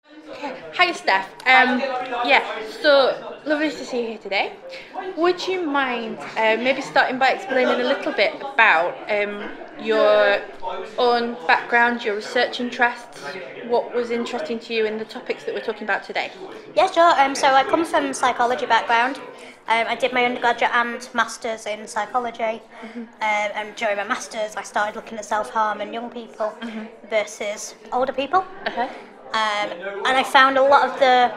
Hi Steph. So lovely to see you here today. Would you mind maybe starting by explaining a little bit about your own background, your research interests, what was interesting to you in the topics that we're talking about today? Yeah, sure. So I come from psychology background. I did my undergraduate and masters in psychology. And during my masters, I started looking at self-harm in young people versus older people. Uh-huh. And I found a lot of the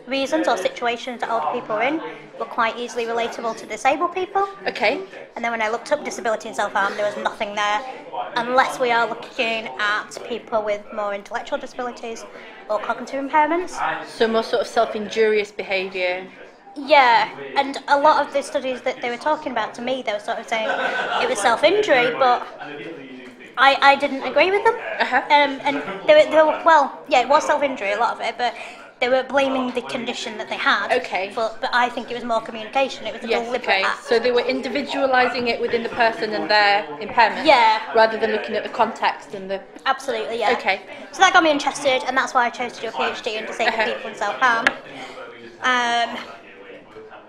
reasons or situations that older people are in were quite easily relatable to disabled people. Okay. And then when I looked up disability and self-harm, there was nothing there, unless we are looking at people with more intellectual disabilities or cognitive impairments. So more sort of self-injurious behaviour. Yeah, and a lot of the studies that they were talking about, to me, they were sort of saying it was self-injury, but I didn't agree with them. Uh-huh. And they were, well, yeah, it was self-injury, a lot of it, but they were blaming the condition that they had. Okay. But I think it was more communication. It was a deliberate act. So they were individualising it within the person and their impairment. Yeah. Rather than looking at the context and the... Absolutely, yeah. Okay. So that got me interested, and that's why I chose to do a PhD in disabled people and self-harm.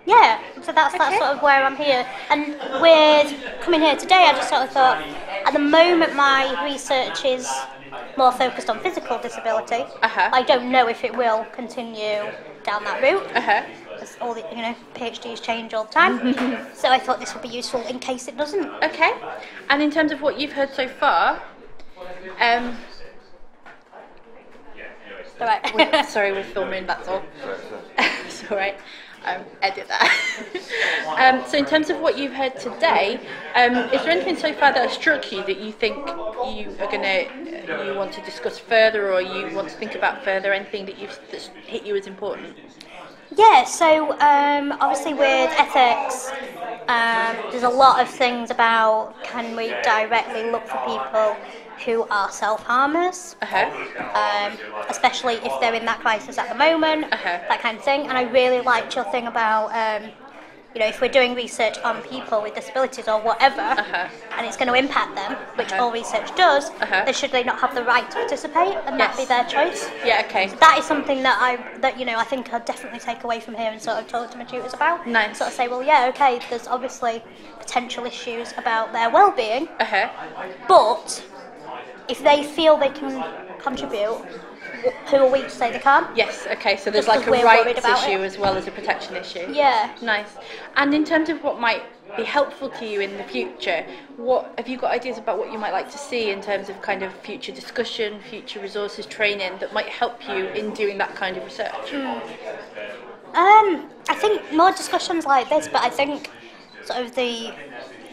Yeah, so that's sort of where I'm here. And with coming here today, I just sort of thought, at the moment my research is more focused on physical disability. I don't know if it will continue down that route. Because all the PhDs change all the time. So I thought this would be useful in case it doesn't. Okay. And in terms of what you've heard so far, sorry, we're filming, that's all. It's alright. Edit that. So in terms of what you've heard today, is there anything so far that has struck you that you think you want to discuss further, or you want to think about further? Anything that's hit you as important? Yeah, so obviously with ethics, there's a lot of things about can we directly look for people who are self-harmers, especially if they're in that crisis at the moment, that kind of thing. And I really liked your thing about, if we're doing research on people with disabilities or whatever, and it's going to impact them, which all research does, then should they not have the right to participate and that be their choice? Yeah, okay. So that is something that I think I'd definitely take away from here and sort of talk to my tutors about. Nice. Sort of say, well, yeah, okay, there's obviously potential issues about their well-being, but if they feel they can contribute, who are we to say they can't? Yes, okay, so there's like a rights issue as well as a protection issue. Yeah. Nice. And in terms of what might be helpful to you in the future, what have you got ideas about what you might like to see in terms of kind of future discussion, future resources, training that might help you in doing that kind of research? I think more discussions like this, but I think sort of the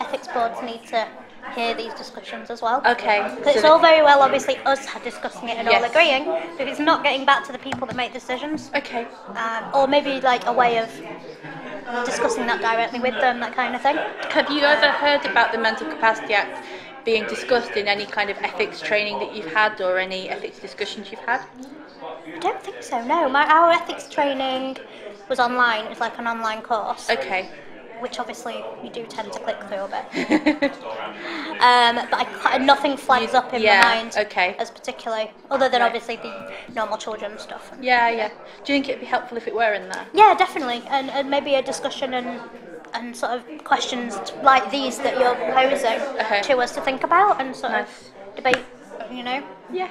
ethics boards need to hear these discussions as well. Okay. Because it's all very well, obviously, us discussing it and all agreeing, but it's not getting back to the people that make decisions. Okay. Or maybe like a way of discussing that directly with them, that kind of thing. Have you ever heard about the Mental Capacity Act being discussed in any kind of ethics training that you've had or any ethics discussions you've had? I don't think so, no. Our ethics training was online. It was like an online course. Okay. Which obviously you do tend to click through a bit. But nothing flags up in my mind as particularly, other than obviously the normal children's stuff. Yeah. Do you think it'd be helpful if it were in there? Yeah, definitely. And maybe a discussion and sort of questions like these that you're posing to us to think about and sort of debate, Yeah.